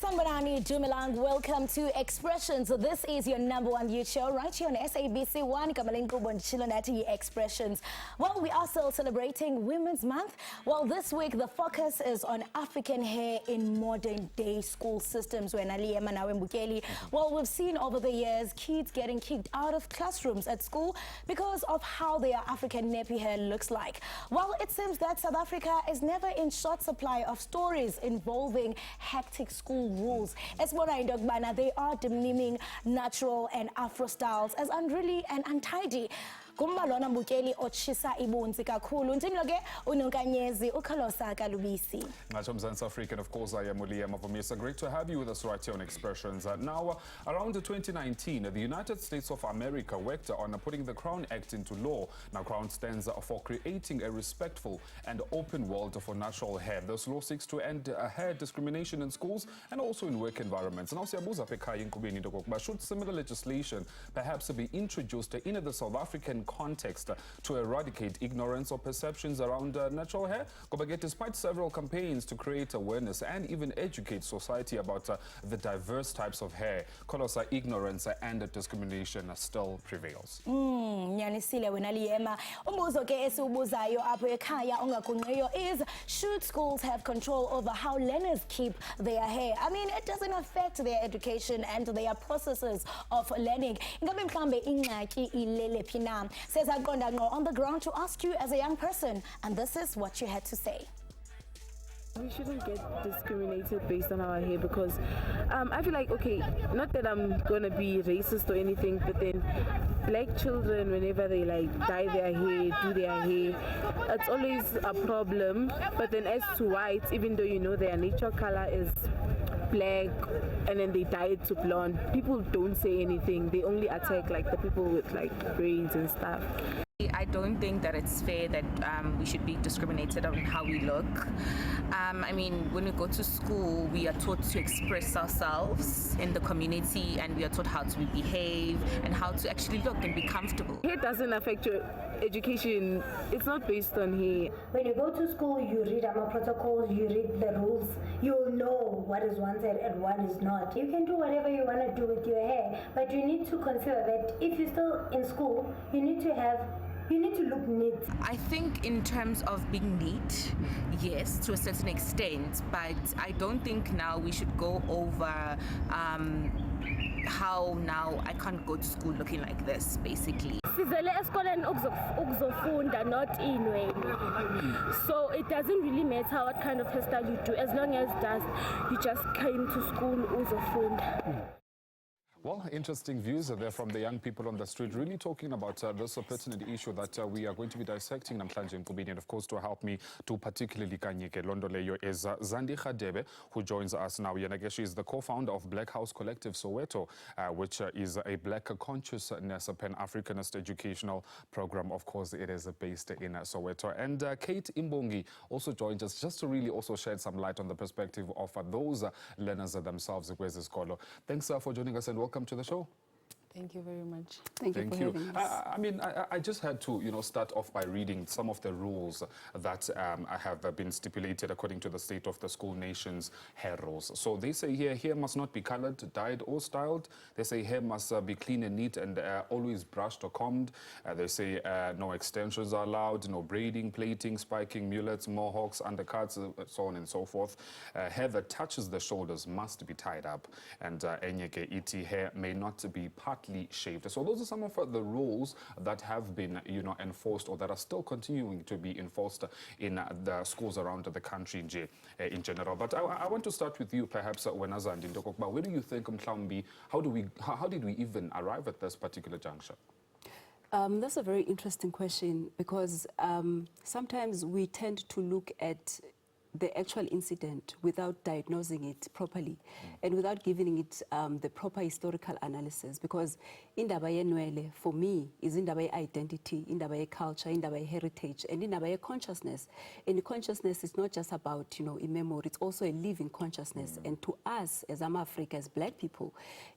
Sanbarani Jumilang, welcome to Expressions. This is your #1 youth show right here on SABC 1. Kamalenko Bonchilonati Expressions. Well, we are still celebrating Women's Month. Well, this week the focus is on African hair in modern day school systems. Well, we've seen over the years kids getting kicked out of classrooms at school because of how their African nappy hair looks like. Well, it seems that South Africa is never in short supply of stories involving hectic school rules. As what I Dogbana, they are demeaning natural and Afro styles as unruly and untidy. Kumbalona Mbukeli ochisa ibunzi kakhulu. Ntimloke ununkanyezi ukhalosa kalubisi. From South Africa, and of course I am Mulia Mavomisa. Great to have you with us right here on Expressions. Now, around 2019, the United States of America worked on putting the Crown Act into law. Now, Crown stands for creating a respectful and open world for natural hair. This law seeks to end hair discrimination in schools and also in work environments. Now, should similar legislation perhaps be introduced in the South African context to eradicate ignorance or perceptions around natural hair? Despite several campaigns to create awareness and even educate society about the diverse types of hair, colossal ignorance and discrimination still prevails. Is should schools have control over how learners keep their hair? I mean, it doesn't affect their education and their processes of learning. Says Agondano on the ground to ask you as a young person, and this is what you had to say. We shouldn't get discriminated based on our hair because I feel like, okay, not that I'm gonna be racist or anything, but then black children, whenever they like dye their hair, do their hair, it's always a problem. But then as to whites, even though you know their natural color is black and then they dye it to blonde, people don't say anything. They only attack like the people with like braids and stuff. I don't think that it's fair that we should be discriminated on how we look. I mean, when we go to school, we are taught to express ourselves in the community, and we are taught how to behave and how to actually look and be comfortable. Hair doesn't affect your education. It's not based on hair. When you go to school, you read our protocols, you read the rules, you'll know what is wanted and what is not. You can do whatever you want to do with your hair, but you need to consider that if you're still in school, you need to look neat. I think in terms of being neat, yes, to a certain extent, but I don't think now we should go over how now I can't go to school looking like this, basically. So it doesn't really matter what kind of hairstyle you do, as long as you just came to school uzofunda. Well, interesting views there from the young people on the street, really talking about this pertinent issue that we are going to be dissecting namhlanje in Kubini. And of course, to help me to particularly kanyeke londoleyo is Zandi Khadebe, who joins us now. She is the co-founder of Black House Collective Soweto, which is a Black consciousness Pan-Africanist educational program. Of course, it is based in Soweto. And Kate Imbongi also joins us just to really also shed some light on the perspective of those learners themselves. Thanks for joining us and welcome to the show. Thank you very much. Thank you for having us. I mean, I just had to, start off by reading some of the rules that have been stipulated according to the State of the School Nation's hair rules. So they say here, hair must not be colored, dyed, or styled. They say hair must be clean and neat and always brushed or combed. They say no extensions are allowed, no braiding, plaiting, spiking, mullets, mohawks, undercuts, so on and so forth. Hair that touches the shoulders must be tied up, and enyeke iti hair may not be partly shaved. So those are some of the rules that have been, enforced or that are still continuing to be enforced in the schools around the country in general. But I want to start with you, perhaps, Wenaza and Ndokokba. Where do you think, Mhlambi, how did we even arrive at this particular juncture? That's a very interesting question because sometimes we tend to look at the actual incident without diagnosing it properly and without giving it the proper historical analysis, because indaba yenwele for me is indaba identity, indaba culture, indaba heritage, and indaba consciousness. And consciousness is not just about, you know, a memory, it's also a living consciousness. And to us as Africa, as black people,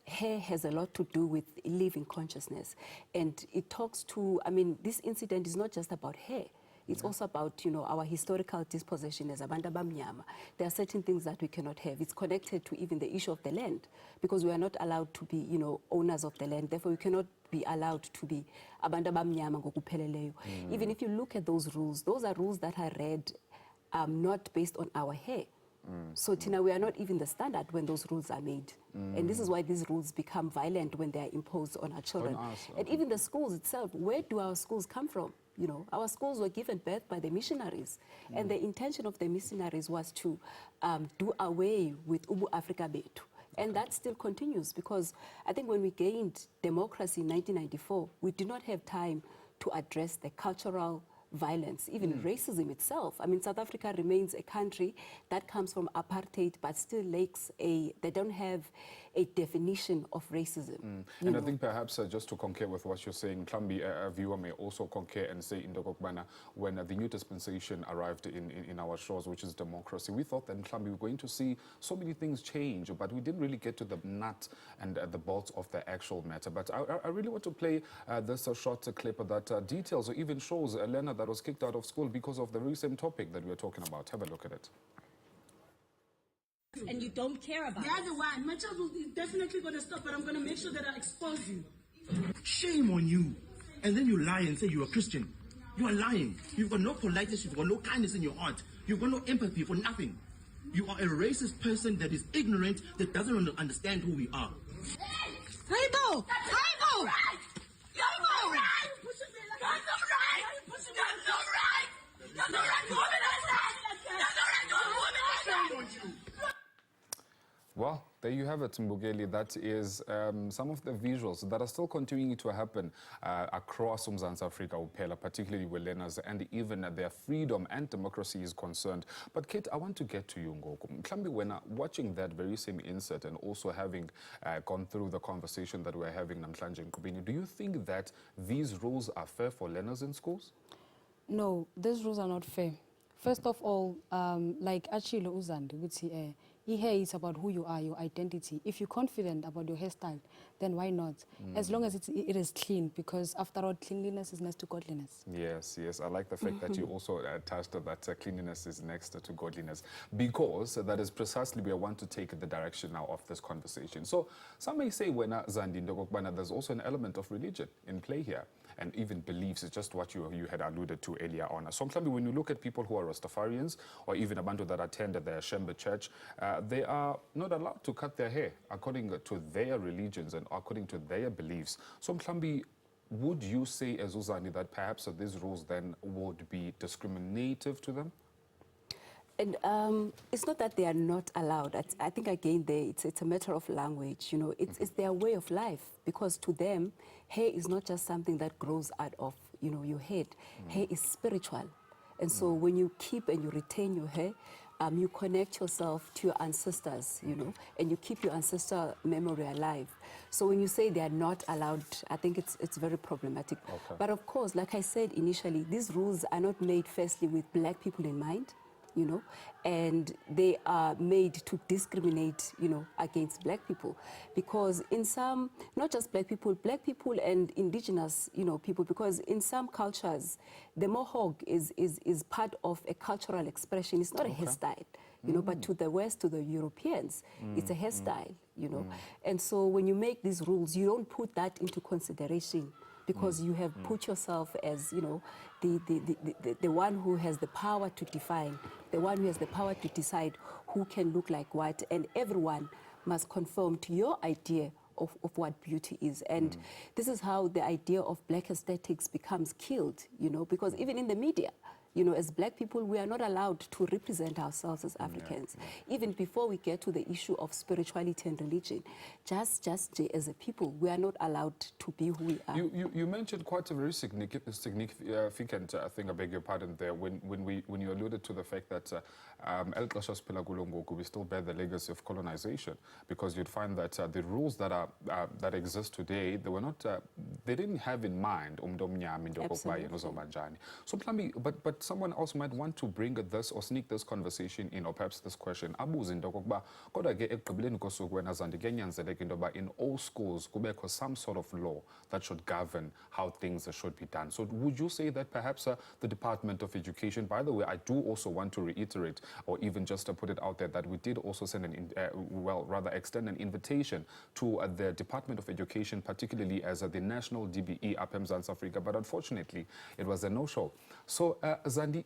hair has a lot to do with living consciousness. And it talks to, I mean, this incident is not just about hair. It's also about, you know, our historical disposition as abantu abamnyama. There are certain things that we cannot have. It's connected to even the issue of the land, because we are not allowed to be, you know, owners of the land. Therefore, we cannot be allowed to be abantu abamnyama ngokupheleleyo. Even if you look at those are rules that are read not based on our hair. So, Tina, we are not even the standard when those rules are made. And this is why these rules become violent when they are imposed on our children. And even the schools itself, where do our schools come from? You know, our schools were given birth by the missionaries. And the intention of the missionaries was to do away with Ubu Afrika Betu. And that still continues, because I think when we gained democracy in 1994, we did not have time to address the cultural violence, even racism itself. I mean, South Africa remains a country that comes from apartheid, but still lacks they don't have a definition of racism. And I think perhaps just to concur with what you're saying, Klambi, a viewer may also concur and say in Ndogokbana, when the new dispensation arrived in our shores, which is democracy, we thought that Klambi, we were going to see so many things change, but we didn't really get to the nut and the bolts of the actual matter. But I really want to play this short clip that details or even shows a learner that was kicked out of school because of the very same topic that we were talking about. Have a look at it. And you don't care about it. The other one, my child is definitely going to stop, but I'm going to make sure that I expose you. Shame on you. And then you lie and say you're a Christian. You are lying. You've got no politeness, you've got no kindness in your heart. You've got no empathy for nothing. You are a racist person that is ignorant, that doesn't understand who we are. Rainbow! Rainbow! Rainbow! That's not right! That's not right! That's not right! Woman like that! That's not right! Woman like that! Well, there you have it, Mbugeli. That is some of the visuals that are still continuing to happen across Mzansi Africa, particularly where learners and even their freedom and democracy is concerned. But Kate, I want to get to you, Ngoku. Klambi, when watching that very same insert and also having gone through the conversation that we're having namhlanje in Kubini, do you think that these rules are fair for learners in schools? No, these rules are not fair. First of all, like Achille Uzandi would say, here is about who you are, your identity. If you're confident about your hairstyle, then why not? As long as it is clean, because after all, cleanliness is next to godliness. Yes, yes. I like the fact that you also touched that cleanliness is next to godliness, because that is precisely where I want to take the direction now of this conversation. So some may say, when Zandi Ndogokbana, there's also an element of religion in play here, and even beliefs. It's just what you had alluded to earlier on. So when you look at people who are Rastafarians, or even Abantu that attend the Shembe church, they are not allowed to cut their hair according to their religions and according to their beliefs. So Mklambi, would you say, as Uzani, that perhaps these rules then would be discriminative to them? And it's not that they are not allowed. I think, again, it's a matter of language. You know, it's their way of life, because to them, hair is not just something that grows out of, you know, your head. Hair is spiritual. And so when you keep and you retain your hair, you connect yourself to your ancestors, you know, and you keep your ancestor memory alive. So when you say they are not allowed, I think it's very problematic. Okay. But of course, like I said initially, these rules are not made firstly with black people in mind, you know, and they are made to discriminate, you know, against black people. Because in some, not just black people and indigenous, you know, people, because in some cultures, the mohawk is part of a cultural expression. It's not a hairstyle, you know, but to the West, to the Europeans, it's a hairstyle, you know. And so when you make these rules, you don't put that into consideration, because you have put yourself as, you know, the one who has the power to define, the one who has the power to decide who can look like what, and everyone must conform to your idea of what beauty is. And this is how the idea of black aesthetics becomes killed, you know, because even in the media, You know, as black people, we are not allowed to represent ourselves as Africans. Even before we get to the issue of spirituality and religion, just as a people, we are not allowed to be who we are. You mentioned quite a very significant thing, I beg your pardon there, when you alluded to the fact that we still bear the legacy of colonization, because you'd find that the rules that exist today, they were not, they didn't have in mind so but someone else might want to bring this or sneak this conversation in, or perhaps this question. In all schools, kubekho some sort of law that should govern how things should be done. So would you say that perhaps the Department of Education, by the way, I do also want to reiterate, or even just put it out there, that we did also send extend an invitation to the Department of Education, particularly as the National DBE up in South Africa, but unfortunately it was a no-show. So Zandi,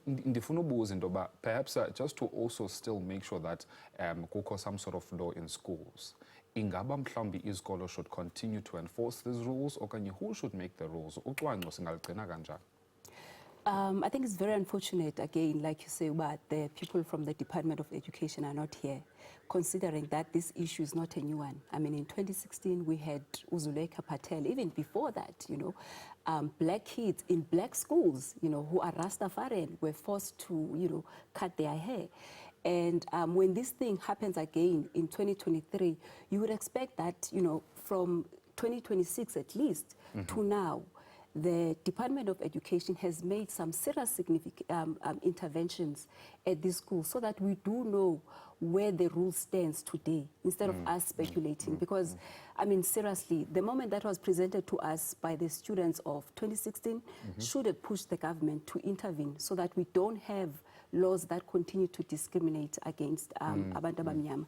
perhaps just to also still make sure that kukho some sort of law in schools, ingaba mhlawumbi izikolo should continue to enforce these rules, okanye who should make the rules? I think it's very unfortunate, again, like you say, but the people from the Department of Education are not here, considering that this issue is not a new one. I mean, in 2016, we had Uzuleka Patel. Even before that, you know, black kids in black schools, you know, who are Rastafarian, were forced to, you know, cut their hair. And when this thing happens again in 2023, you would expect that, you know, from 2026 at least to now, the Department of Education has made some serious significant interventions at this school, so that we do know where the rule stands today, instead of us speculating. Because, I mean, seriously, the moment that was presented to us by the students of 2016 should have pushed the government to intervene, so that we don't have laws that continue to discriminate against abantu abamnyama.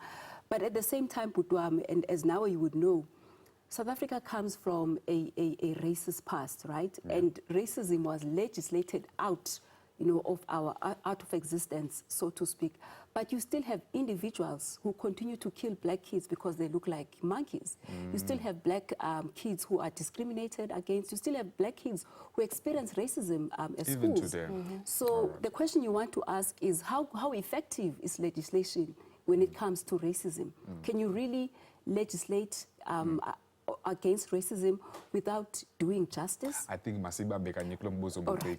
But at the same time, Putwam, and as now you would know, South Africa comes from a racist past, right? And racism was legislated out, you know, out of existence, so to speak. But you still have individuals who continue to kill black kids because they look like monkeys. You still have black kids who are discriminated against. You still have black kids who experience racism at Even schools. today. So the question you want to ask is how effective is legislation when it comes to racism? Can you really legislate against racism without doing justice? I think Masiba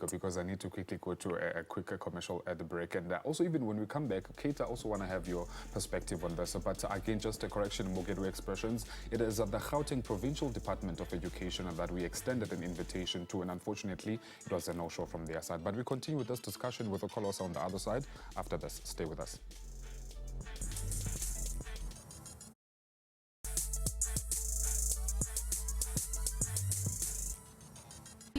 because I need to quickly go to a quick commercial at the break. And also, even when we come back, Kate, I also want to have your perspective on this. But again, just a correction, Mogedu Expressions. It is the Gauteng Provincial Department of Education that we extended an invitation to, and unfortunately, it was a no-show from their side. But we continue with this discussion with Okolosa on the other side. After this, stay with us.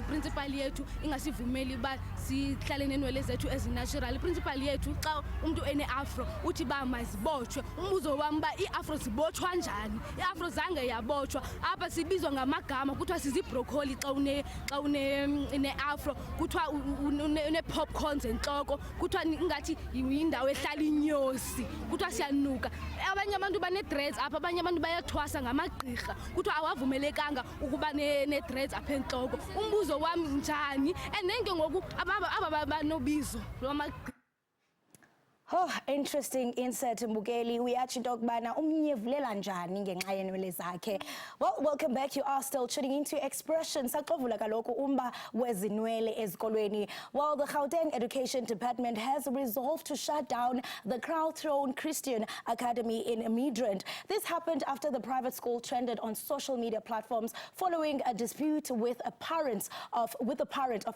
Principal yethu ingasivumeli ba sihlale nenwele zethu ezinatural. Principal yethu xa umuntu ene afro uthi ba mazibotshwe. Umbuzo wami ba iafro zibotshwa kanjani? Iafro zange yabotshwa. Apha sibizwa ngamagama kuthiwa sizibroccoli xa une afro, kuthiwa une popcorns enhloko, kuthiwa ingathi yindawo ehlala inyosi, kuthiwa siyanuka. Abanye abantu bane dreads apha, abanye abantu bayathwasa ngamagqirha, kuthiwa awavumelekanga ukuba ne dreads apha enhloko. Umbuzo wami njani? And then ke ngoku aba banobizo lwama. Oh, interesting insight, Mbukeli. We actually talk about now zakhe. Well, welcome back. You are still tuning into Expressions. Saxovula kaloku umba wezinwele ezikolweni. Well, the Gauteng Education Department has resolved to shut down the crowd-thrown Christian Academy in Midrand. This happened after the private school trended on social media platforms following a dispute with the parent of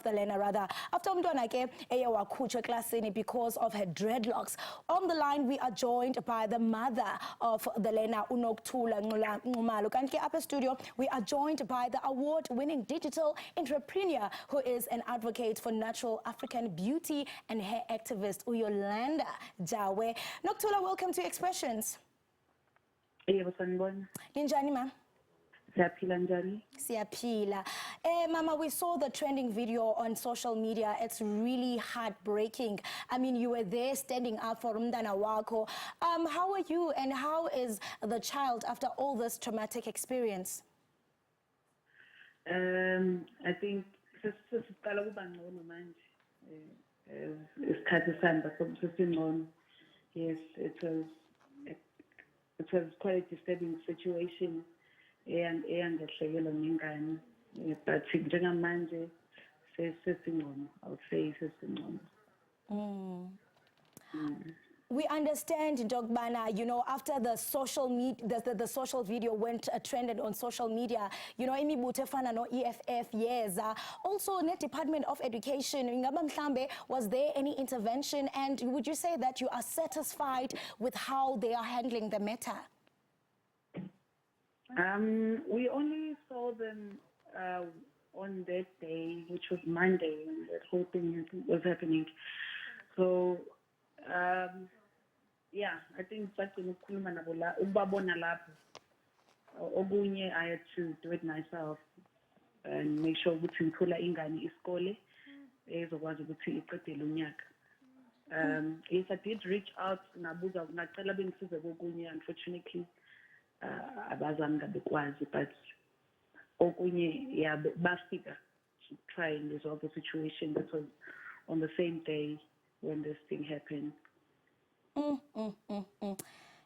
the learner, rather. After umntwana ke eye wakhutshwa eklasini because of her dreadlocks. On the line, we are joined by the mother of the learner, Unoktula Nxumalo. Kanti ke apha studio, we are joined by the award-winning digital entrepreneur who is an advocate for natural African beauty and hair activist, Uyolanda Jawe. Noktula, welcome to Expressions. Ninjani, ma'am? Siyapila. Mama, we saw the trending video on social media. It's really heartbreaking. I mean, you were there standing up for umntana wakho. How are you and how is the child after all this traumatic experience? I think isikhathi sihamba sesingcono. Yes, it was quite a disturbing situation eyangehlekelwa ngengane, but njengamanje sesingcono, I would say sesingcono. We understand, Dogbana, you know, after the social media, the social video went trended on social media, you know, imibutho efana no EFF, yes. Also, Net Department of Education, Ngaba mhlambe, was there any intervention? And would you say that you are satisfied with how they are handling the matter? We only saw them on that day, which was Monday, when that whole thing was happening. So, yeah, I think I had to do it myself and make sure ukuthi ngithola ingane isikole ezokwazi ukuthi iqedele unyaka. Yes, I did reach out ngacela bengisize kokunye, unfortunately abazange bekwazi, but okunye yeah bafika to try and resolve the situation. That was on the same day when this thing happened.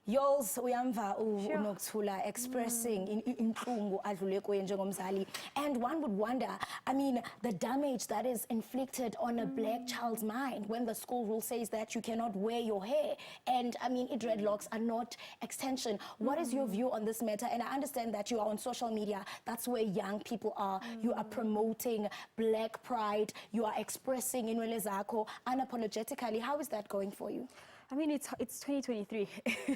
Yours uyamva uNokuthula expressing inhlungu adlule kuye njengomzali, and one would wonder, I mean, the damage that is inflicted on a black child's mind when the school rule says that you cannot wear your hair, and I mean, dreadlocks are not extension. What is your view on this matter? And I understand that you are on social media, that's where young people are. You are promoting black pride, you are expressing inwele zakho unapologetically. How is that going for you? I mean, it's 2023.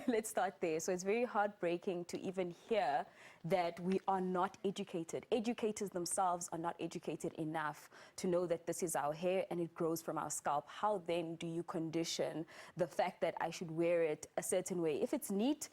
Let's start there. So it's very heartbreaking to even hear that we are not educated. Educators themselves are not educated enough to know that this is our hair and it grows from our scalp. How then do you condition the fact that I should wear it a certain way? If it's neat,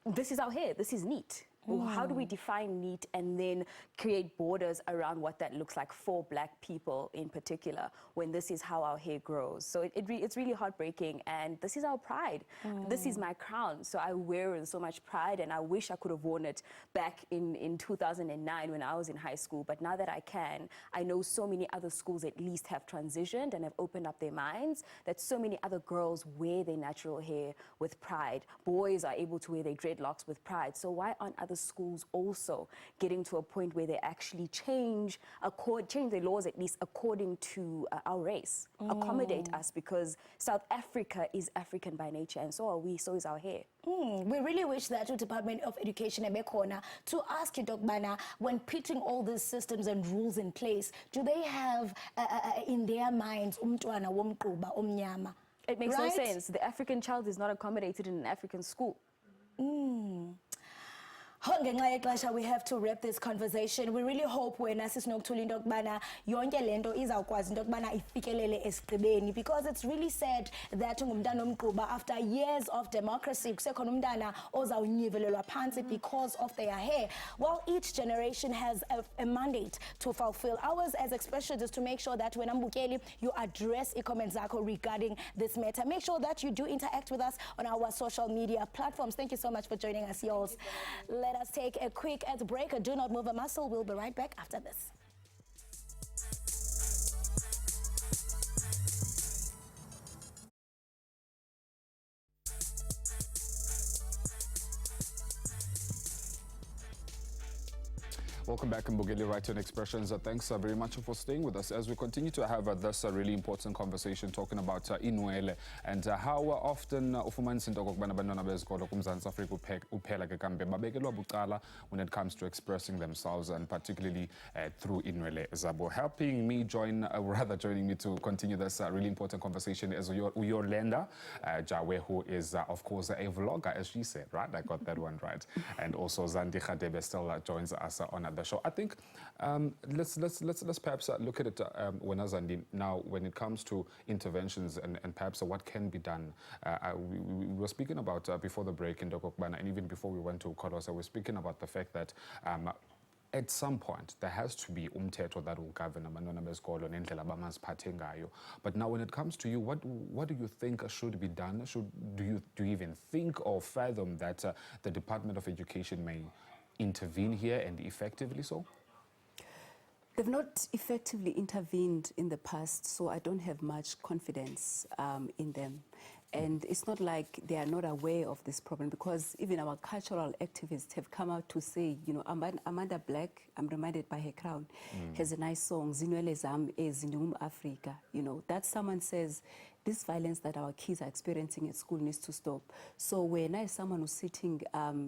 this is our hair, this is neat. How do we define neat and then create borders around what that looks like for black people in particular when this is how our hair grows? So it's really heartbreaking, and this is our pride. This is my crown, so I wear it with so much pride, and I wish I could have worn it back in 2009 when I was in high school. But now that I can, I know so many other schools at least have transitioned and have opened up their minds that so many other girls wear their natural hair with pride. Boys are able to wear their dreadlocks with pride. So why aren't other schools also getting to a point where they actually change their laws at least according to our race, accommodate us, because South Africa is African by nature, and so are we, so is our hair. We really wish that the Department of Education ebekhona to ask you, Dogbana, when putting all these systems and rules in place, do they have in their minds umntwana womquba omnyama? It makes no sense. The African child is not accommodated in an African school. We have to wrap this conversation. We really hope wena sisinokuthula into yokubana yonke lento izawukwazi into yokubana ifikelele esigqibeni, because it's really sad that ungumntana omquba after years of democracy kusekhona umntana ozawunyivelelwa phansi because of their hair. Well, each generation has a mandate to fulfill. Ours as expressions is to make sure that when Mbukeli, you address comments regarding this matter. Make sure that you do interact with us on our social media platforms. Thank you so much for joining us, y'all. Let us take a quick ad break. Do not move a muscle. We'll be right back after this. Welcome back, Mbogeli, Right on Expressions. Thanks very much for staying with us as we continue to have this really important conversation talking about inwele and how often ufumanisa into okokubana abantwana bezikolo kuMzantsi Afrika uphela ke kambe babekelwa bucala when it comes to expressing themselves, and particularly through inwele zabo. Joining me to continue this really important conversation is Uyolenda Jawe, who is of course a vlogger, as she said, right? I got that one right. And also Zandi Khadebe still joins us on the show. I think let's perhaps look at it Zandi, now when it comes to interventions and perhaps what can be done. We were speaking about before the break in Dokokbana, and even before we went to Kolosa, we were speaking about the fact that at some point there has to be umthetho that will govern abantwana besikolo nendlela abamaziphathe ngayo. But now when it comes to you, what do you think should be done? Do you even think or fathom that the Department of Education may intervene here, and effectively so? They've not effectively intervened in the past, so I don't have much confidence in them. And it's not like they are not aware of this problem, because even our cultural activists have come out to say, you know, Amanda Black, I'm reminded by her crown, has a nice song, Zinwele Zam Ezindum Africa. You know, that someone says, this violence that our kids are experiencing at school needs to stop. So when I someone who's sitting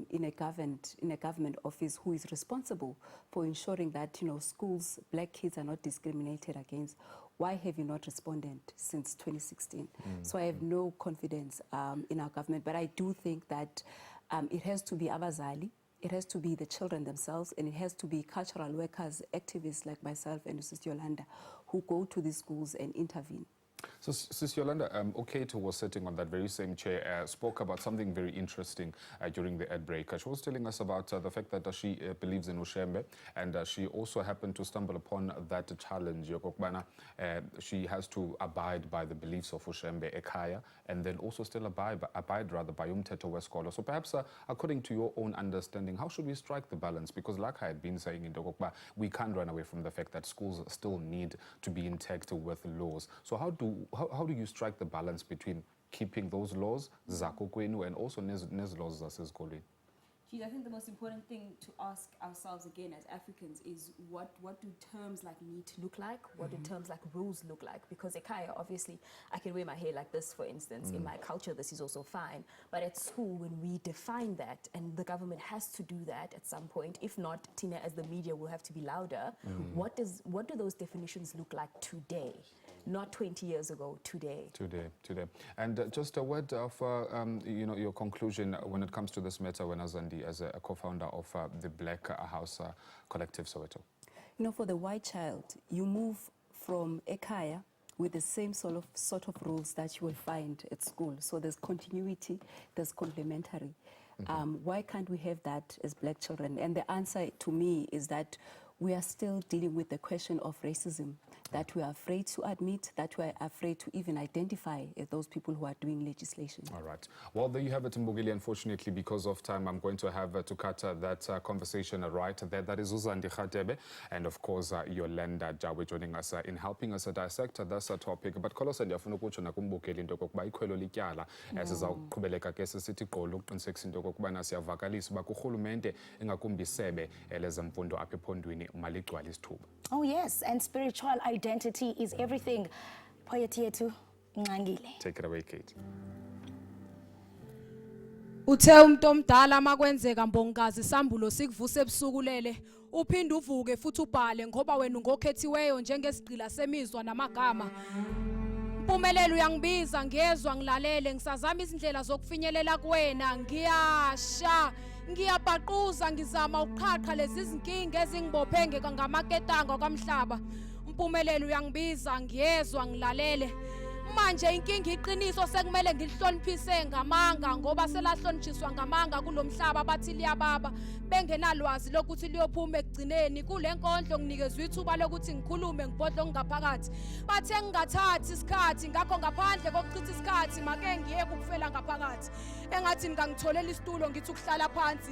in a government office who is responsible for ensuring that, you know, schools, black kids are not discriminated against, why have you not responded since 2016? So I have no confidence in our government, but I do think that it has to be abazali, it has to be the children themselves, and it has to be cultural workers, activists like myself and Sis Yolanda, who go to these schools and intervene. So, Sis Yolanda, Okato was sitting on that very same chair, spoke about something very interesting during the ad break. She was telling us about the fact that she believes in Ushembe, and she also happened to stumble upon that challenge. She has to abide by the beliefs of Ushembe Ekaya, and then also still abide rather by Umthetho Wesikolo. So perhaps according to your own understanding, how should we strike the balance? Because like I had been saying in Dogokba, we can't run away from the fact that schools still need to be intact with laws. So how do you strike the balance between keeping those laws, zakokwenu, and also nes laws zasesikolweni? I think the most important thing to ask ourselves again as Africans is what do terms like need to look like? What do terms like rules look like? Because Ekaya, obviously, I can wear my hair like this, for instance. In my culture, this is also fine. But at school, when we define that, and the government has to do that at some point, if not, Tina, as the media, will have to be louder. What do those definitions look like today? Not 20 years ago, today. Today. And just a word of your conclusion when it comes to this matter, when Azandi, as a co-founder of the Black House Collective Soweto. You know, for the white child, you move from Ekaya with the same sort of rules that you will find at school. So there's continuity, there's complementary. Why can't we have that as black children? And the answer to me is that we are still dealing with the question of racism, that we are afraid to admit, that we are afraid to even identify as those people who are doing legislation. All right. Well, there you have it, Mbugili. Unfortunately, because of time, I'm going to have to cut that conversation right there. That is Uzandi Khatebe, and of course, Yolanda Jawe joining us in helping us dissect this topic. But Kolosa ndiyafuna ukutsho nakumbukeli into yokokuba ikhwelo lityala sizawuqhubeleka ke sisithi gqolo uqinisekisa into yokokubana siyavakalisa uba kurhulumente ingakumbi isebe lezemfundo apha ephondweni maligcwale isithuba. Oh yes, and spiritual identity is everything. Poet yetu Ngangile. Take it away, Kate. Uthe umuntu omdala makwenzeka mbongazi sambulo sikuvuse ebusukulele uphinde uvuke futhi ubhale ngoba wena ngokhethiweyo njengesigqila semizwa namagama. Mpumelelo uyangibiza ngiyezwa ngilalele ngisazama izindlela zokufinyelela kuwena ngiyasha ngiyabhaquza ngizama ukuqhaqha lezi zinkinga ezingibophenge kangamaketanga kwamhlaba. Mpumelelo uyangibiza ngiyezwa ngilalele manje inkinga iqiniso sekumele ngilihloniphise ngamanga ngoba selahlonitshiswa ngamanga kulomhlaba bathi liyababa bengenalwazi lokuthi liyophuma ekugcineni kule nkondlo nginikezwe ithuba lokuthi ngikhulume ngibhodlo ngaphakathi bathe ngingathathi isikhathi ngakho ngaphandle kokuchitha isikhathi make ngiye ukufela ngaphakathi engathi ngangitholela isitulo ngithi ukuhlala phansi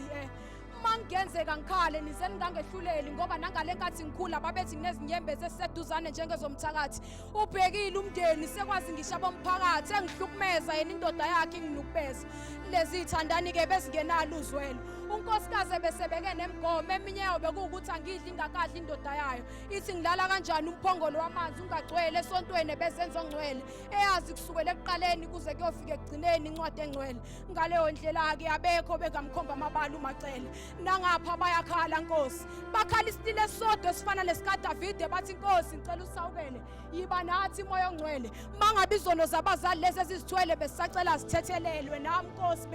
mangenzeka ngikhale nize ningangehluleli ngoba nangale nkathi ngikhula babethi nginezinyembezi esiseduzane njengezomthakathi ubhekile umndeni sekwazi ngishaba umphakathi engihlukumeza yena indoda yakhe nginukubeza lezi ithandani ke bezingenalo uzwelo unkosikazi besebeke nemgomo eminye yayo bekuwukuthi angidli ingakadli indoda yayo ithi ngilala kanjani umphongolo wamanzi ungagcwele esontweni bezenzo ngcwele eyazi kusukela ekuqaleni kuze kuyofika ekugcineni incwadi engcwele ngaleyo ndlela ke abekho bengamkhomba amabala umacele nangapha bayakhala Nkosi bakhala isitile sodwa esifana lesikade Davide bathi Nkosi ngicela usawukele yiba nathi moya ongcwele mangabe izono zabazali lezi ezizithwele besacela zithethelelwe nami Nkosi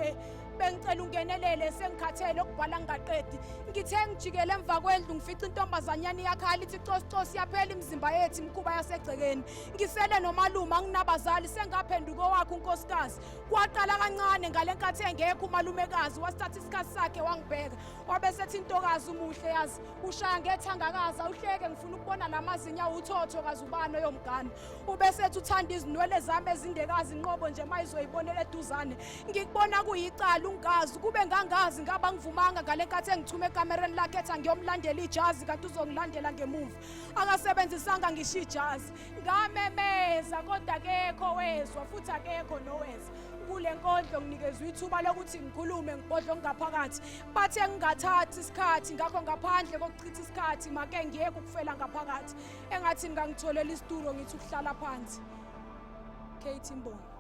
bengicela ungenelele sengikhathele ukubhala ngaqedi ngithe ngijikele emva kwendlu ngifica intombazanyana yakhala ithi cosi yaphela imizimba yethu imkhuba yasegcekeni ngisele nomaluma nginabazali sengaphenduka wakho unkosikazi kwaqala kancane ngalenkathi engekho umalumekazi wasithatha isikhathi sakhe wangibheka wabe sethi intokazi umuhle yazi ushaya ngethangakazi awuhleke ngifuna ukubona lamazinya uthotho kazi ubani oyomgana ube sethi uthanda izinwele zami ezindekazi inqobo nje mayizoyibonela eduzane ngikubona kuyicala ungazi kube ngangazi ngaba ngivumanga ngale nkathi engithume ekamereni lakhe ethi ngiyomlandela ijazi kanti uzongilandela ngemuva akasebenzisanga ngisho ijazi ngamemeza kodwa akekho wezwa futhi akekho noweza kule nkondlo nginikezwe ithuba lokuthi ngikhulume ngibhodlo ngaphakathi bathe ngingathathi isikhathi ngakho ngaphandle kokuchitha isikhathi make ngiyeke ukufela ngaphakathi engathi ngangitholela isitulo ngithi ukuhlala phansi Kate Mbongi